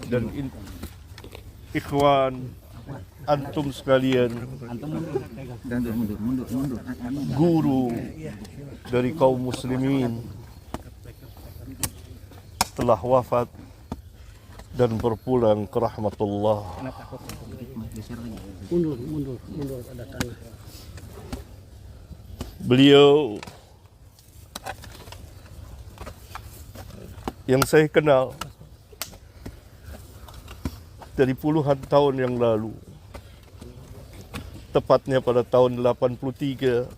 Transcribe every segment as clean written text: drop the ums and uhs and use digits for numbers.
dan ikhwan antum sekalian, guru dari kaum muslimin telah wafat dan berpulang ke rahmatullah. Beliau yang saya kenal dari puluhan tahun yang lalu, tepatnya pada tahun 83,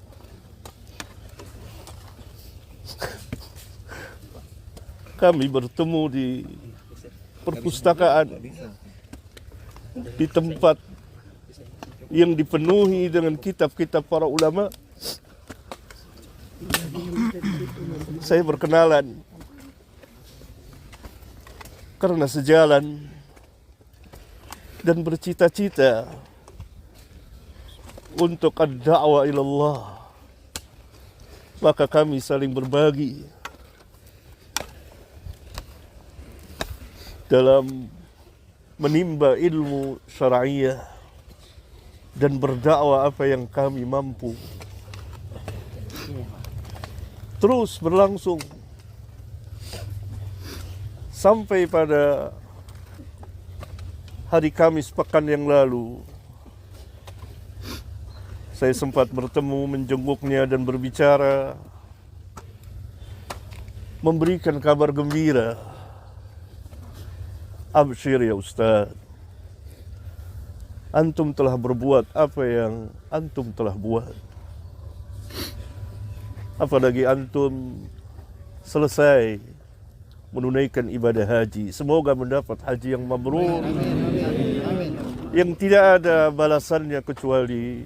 kami bertemu di perpustakaan, di tempat yang dipenuhi dengan kitab-kitab para ulama. Saya berkenalan karena sejalan dan bercita-cita untuk ad-da'wah ilallah, maka kami saling berbagi dalam menimba ilmu syar'iyah dan berdakwah apa yang kami mampu. Terus berlangsung sampai pada hari Kamis pekan yang lalu. Saya sempat bertemu, menjenguknya dan berbicara, memberikan kabar gembira. Absyir ya Ustaz, antum telah berbuat apa yang antum telah buat. Apalagi antum selesai menunaikan ibadah haji. Semoga mendapat haji yang mabrur, yang tidak ada balasannya kecuali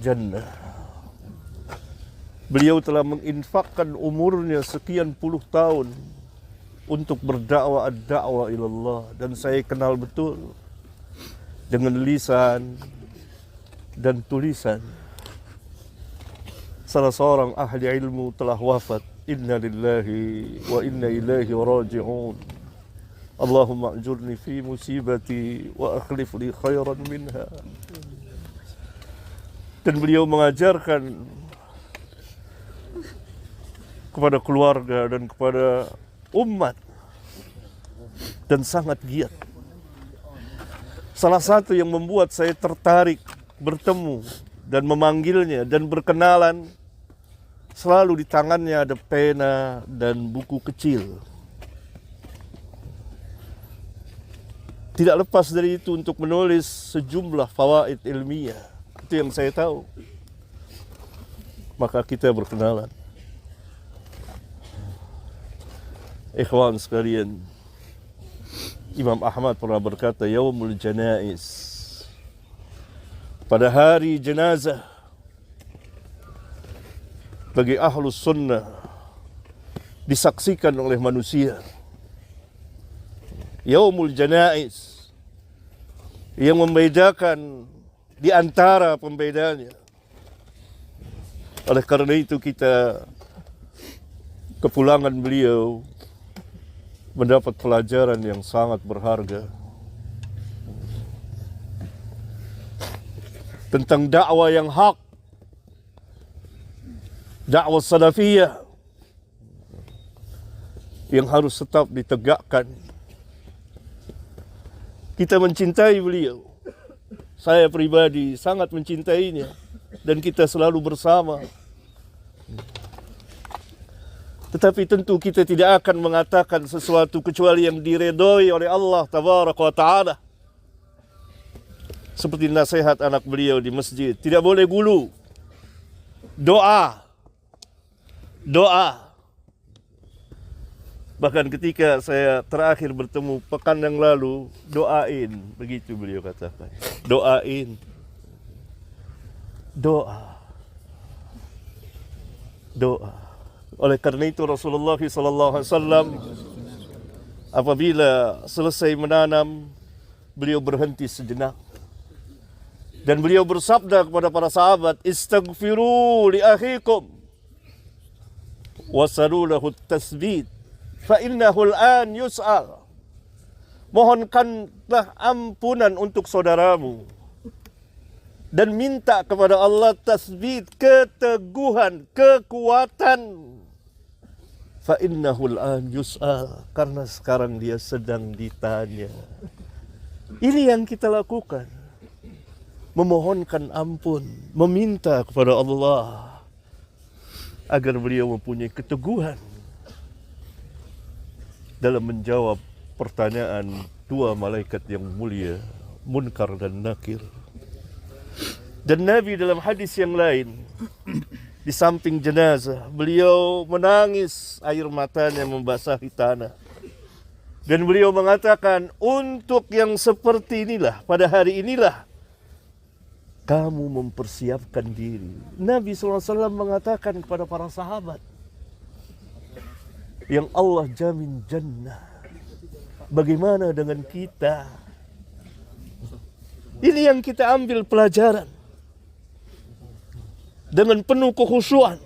jannah. Beliau telah menginfakkan umurnya sekian puluh tahun untuk berdakwah ad-da'wah ilallah, dan saya kenal betul dengan lisan dan tulisan. Salah seorang ahli ilmu telah wafat. Inna lillahi wa inna ilaihi raji'un. Allahumma ajurni fi musibati wa akhlif li khairan minha. Dan beliau mengajarkan kepada keluarga dan kepada umat, dan sangat giat. Salah satu yang membuat saya tertarik bertemu dan memanggilnya dan berkenalan, selalu di tangannya ada pena dan buku kecil. Tidak lepas dari itu untuk menulis sejumlah fawaid ilmiah. Itu yang saya tahu. Maka kita berkenalan. Ikhwan sekalian, Imam Ahmad pernah berkata, Yaumul Janaiz, pada hari jenazah bagi ahlus sunnah disaksikan oleh manusia. Yaumul Janaiz yang membedakan di antara pembedanya. Oleh karena itu kita kepulangan beliau mendapat pelajaran yang sangat berharga tentang dakwah yang hak, dakwah salafiyah yang harus tetap ditegakkan. Kita mencintai beliau. Saya pribadi sangat mencintainya dan kita selalu bersama. Tetapi tentu kita tidak akan mengatakan sesuatu kecuali yang diredoi oleh Allah Tabaraka wa Ta'ala. Seperti nasihat anak beliau di masjid, tidak boleh gulu. Doa. Bahkan ketika saya terakhir bertemu pekan yang lalu, doain, begitu beliau katakan. Doain. Doa. Oleh karena itu Rasulullah SAW apabila selesai menanam, beliau berhenti sejenak dan beliau bersabda kepada para sahabat, istaghfiru li akhikum wasalu lahu at-tasbit fa innahu al-an yus'al. Mohonkanlah ampunan untuk saudaramu. Dan minta kepada Allah tasbit, keteguhan, kekuatan. Fa innahu al-an yus'al, karena sekarang dia sedang ditanya. Ini yang kita lakukan. Memohonkan ampun, meminta kepada Allah agar beliau mempunyai keteguhan dalam menjawab pertanyaan dua malaikat yang mulia, Munkar dan Nakir. Dan Nabi dalam hadis yang lain, di samping jenazah, beliau menangis, air matanya membasahi tanah. Dan beliau mengatakan, untuk yang seperti inilah, pada hari inilah, kamu mempersiapkan diri. Nabi SAW mengatakan kepada para sahabat, yang Allah jamin jannah. Bagaimana dengan kita? Ini yang kita ambil pelajaran. Dengan penuh kekhusyuan.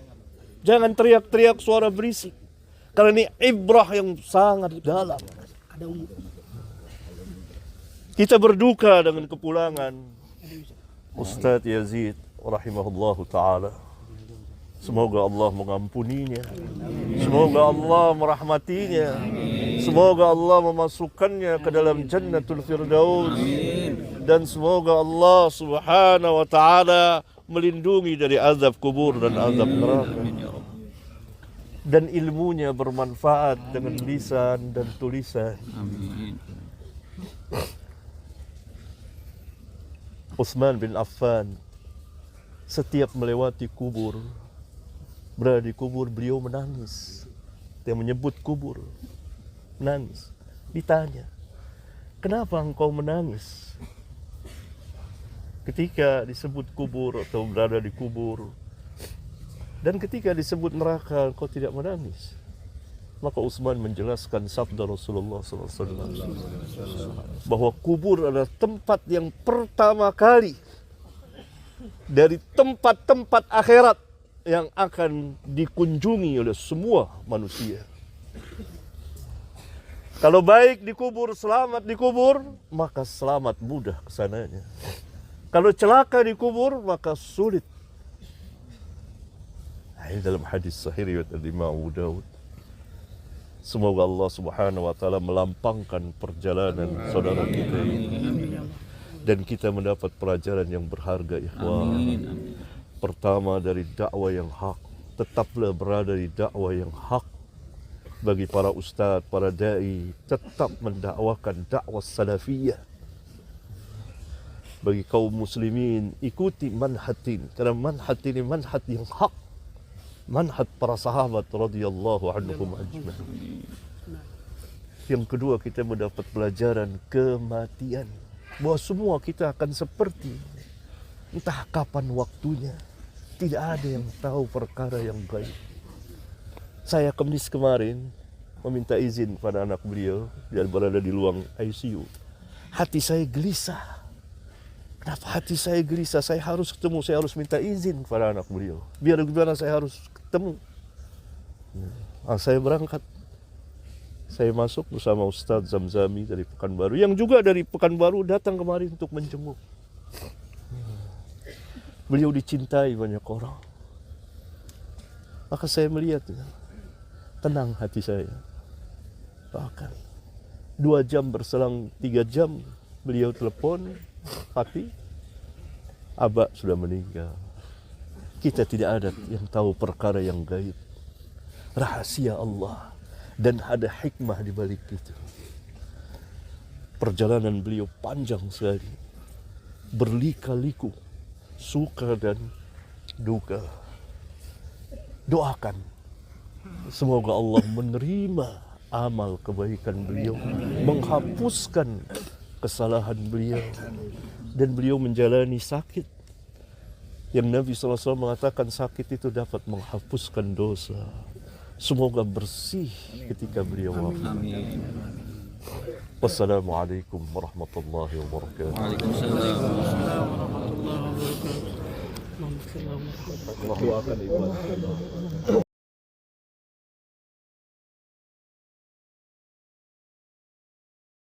Jangan teriak-teriak suara berisik. Karena ini ibrah yang sangat dalam. Kita berduka dengan kepulangan Ustadz Yazid rahimahullahu ta'ala. Semoga Allah mengampuninya. Semoga Allah merahmatinya. Semoga Allah memasukkannya ke dalam Jannatul Firdaus. Dan semoga Allah subhanahu wa ta'ala melindungi dari azab kubur dan azab neraka. Dan ilmunya bermanfaat dengan lisan dan tulisan. Utsman bin Affan setiap melewati kubur, berada di kubur, beliau menangis. Dia menyebut kubur, menangis. Ditanya, kenapa engkau menangis ketika disebut kubur atau berada di kubur? Dan ketika disebut neraka, engkau tidak menangis. Maka Utsman menjelaskan sabda Rasulullah SAW bahwa kubur adalah tempat yang pertama kali dari tempat-tempat akhirat yang akan dikunjungi oleh semua manusia. Kalau baik dikubur, selamat dikubur, maka selamat mudah kesananya. Kalau celaka dikubur, maka sulit. Ini dalam hadis sahih riwayat Imam Abu Daud. Semoga Allah subhanahu wa ta'ala melampangkan perjalanan saudara kita ini. Dan kita mendapat pelajaran yang berharga, ikhwan. Pertama, dari dakwah yang hak. Tetaplah berada di dakwah yang hak. Bagi para ustadz, para da'i, tetap mendakwakan dakwah salafiyah. Bagi kaum muslimin, ikuti manhatin. Karena manhat ini manhat yang hak. Manhat para sahabat radhiyallahu anhum ajma'in. Yang kedua, kita mendapat pelajaran kematian. Bahwa semua kita akan seperti, entah kapan waktunya. Tidak ada yang tahu perkara yang gaib. Saya Kamis kemarin meminta izin pada anak beliau, dia berada di ruang ICU. Hati saya gelisah. Kenapa hati saya gelisah? Saya harus ketemu, saya harus minta izin kepada anak beliau. Biar gimana saya harus ketemu. Saya berangkat. Saya masuk bersama Ustadz Zamzami dari Pekanbaru, yang juga dari Pekanbaru datang kemarin untuk menjenguk. Beliau dicintai banyak orang. Maka saya melihat, tenang hati saya. Bahkan 2 jam berselang 3 jam, beliau telepon, Fatih, Abah sudah meninggal. Kita tidak ada yang tahu perkara yang gaib. Rahasia Allah. Dan ada hikmah di balik itu. Perjalanan beliau panjang sekali. Berlika-liku. Suka dan duka. Doakan. Semoga Allah menerima amal kebaikan beliau. Menghapuskan kesalahan beliau. Dan beliau menjalani sakit. Yang Nabi SAW mengatakan sakit itu dapat menghapuskan dosa. Semoga bersih ketika beliau wafat. Wassalamualaikum warahmatullahi wabarakatuh. Waalaikumsalam warahmatullahi wabarakatuh. Doakan ibu.